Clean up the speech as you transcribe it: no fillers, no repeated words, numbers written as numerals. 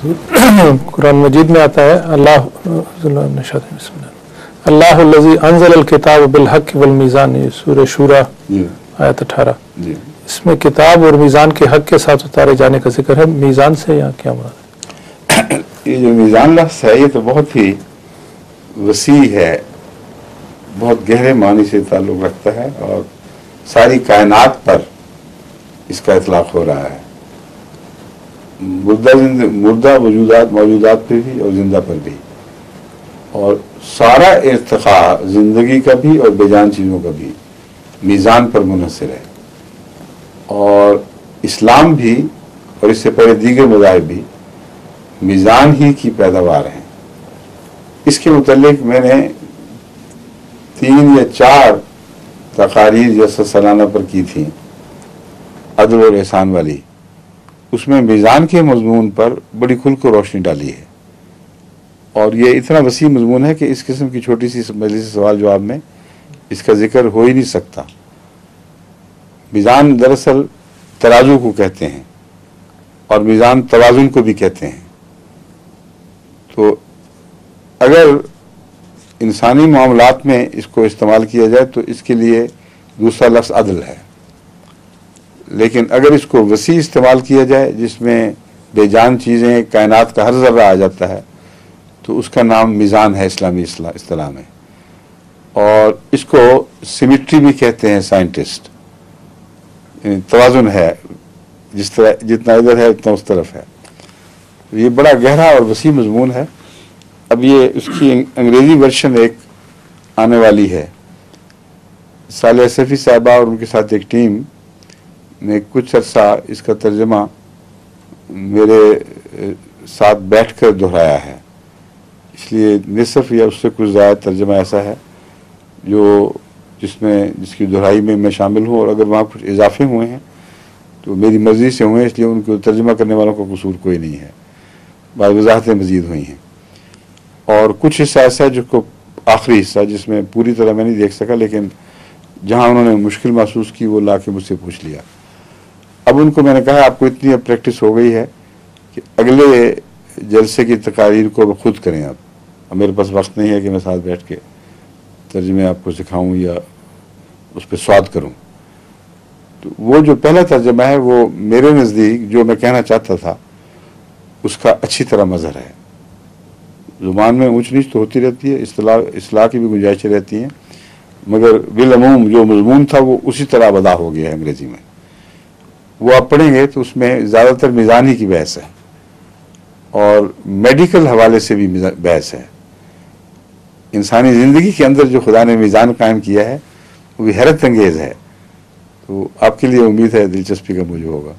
قرآن مجید میں آتا ہے اللہ الذی انزل الکتاب بالحق والمیزان، سورہ شورى آیت 18. اس میں کتاب اور میزان کے حق کے ساتھ اتارے جانے کا ذکر ہے. میزان سے یا کیا مراد ہے؟ یہ جو میزان لفظ ہے یہ تو بہت ہی وسیع ہے، بہت گہرے معنی سے تعلق رکھتا ہے اور ساری کائنات پر اس کا اطلاق ہو رہا ہے، مردہ موجودات پہ بھی اور زندہ پر بھی، اور سارا ارتقاء زندگی کا بھی اور بے جان چیزوں کا بھی میزان پر منحصر ہے. اور اسلام بھی اور اس سے پہلے دیگر مذاہب بھی میزان ہی کی پیداوار ہیں. اس کے متعلق میں نے 3 یا 4 تقاریر جیسا سالانہ پر کی تھی عدل اور احسان والی. اس میں میزان کے مضمون پر بڑی کھل کر روشنی ڈالی ہے، اور یہ اتنا وسیع مضمون ہے کہ اس قسم کی چھوٹی سی مجلس سوال جواب میں اس کا ذکر ہو ہی نہیں سکتا. میزان دراصل ترازو کو کہتے ہیں اور میزان توازن کو بھی کہتے ہیں. تو اگر انسانی معاملات میں اس کو استعمال کیا جائے تو اس کے لیے دوسرا لفظ عدل ہے، لیکن اگر اس کو وسیع استعمال کیا جائے جس میں بے جان چیزیں کائنات کا ہر ذرہ آ جاتا ہے تو اس کا نام میزان ہے اسلامی اصطلاح میں. اور اس کو سیمیٹری بھی کہتے ہیں سائنٹسٹ، یعنی توازن ہے، جس طرح جتنا ادھر ہے اتنا اس طرف ہے. یہ بڑا گہرا اور وسیع مضمون ہے. اب یہ اس کی انگریزی ورشن ایک آنے والی ہے. صالح صفی صاحبہ اور ان کے ساتھ ایک ٹیم نے کچھ عرصہ اس کا ترجمہ میرے ساتھ بیٹھ کر دہرایا ہے، اس لیے نصف یا اس سے کچھ زیادہ ترجمہ ایسا ہے جس کی دہرائی میں میں شامل ہوں، اور اگر وہاں کچھ اضافے ہوئے ہیں تو میری مرضی سے ہوئے، اس لیے ان کو ترجمہ کرنے والوں کا قصور کوئی نہیں ہے. بعض وضاحتیں مزید ہوئی ہیں، اور کچھ حصہ ایسا ہے جو کو آخری حصہ جس میں پوری طرح میں نہیں دیکھ سکا، لیکن جہاں انہوں نے مشکل محسوس کی وہ لا کے مجھ سے پوچھ لیا. اب ان کو میں نے کہا آپ کو اتنی اب پریکٹس ہو گئی ہے کہ اگلے جلسے کی تقاریر کو خود کریں. اب میرے پاس وقت نہیں ہے کہ میں ساتھ بیٹھ کے ترجمے آپ کو سکھاؤں یا اس پہ سواد کروں. تو وہ جو پہلا ترجمہ ہے وہ میرے نزدیک جو میں کہنا چاہتا تھا اس کا اچھی طرح مظہر ہے. زبان میں اونچ نیچ تو ہوتی رہتی ہے، اصلاح کی بھی گنجائشیں رہتی ہیں، مگر بالعموم جو مضمون تھا وہ اسی طرح ادا ہو گیا ہے انگریزی میں. وہ آپ پڑھیں گے تو اس میں زیادہ تر میزان ہی کی بحث ہے، اور میڈیکل حوالے سے بھی بحث ہے. انسانی زندگی کے اندر جو خدا نے میزان قائم کیا ہے وہ بھی حیرت انگیز ہے. تو آپ کے لیے امید ہے دلچسپی کا موضوع ہوگا.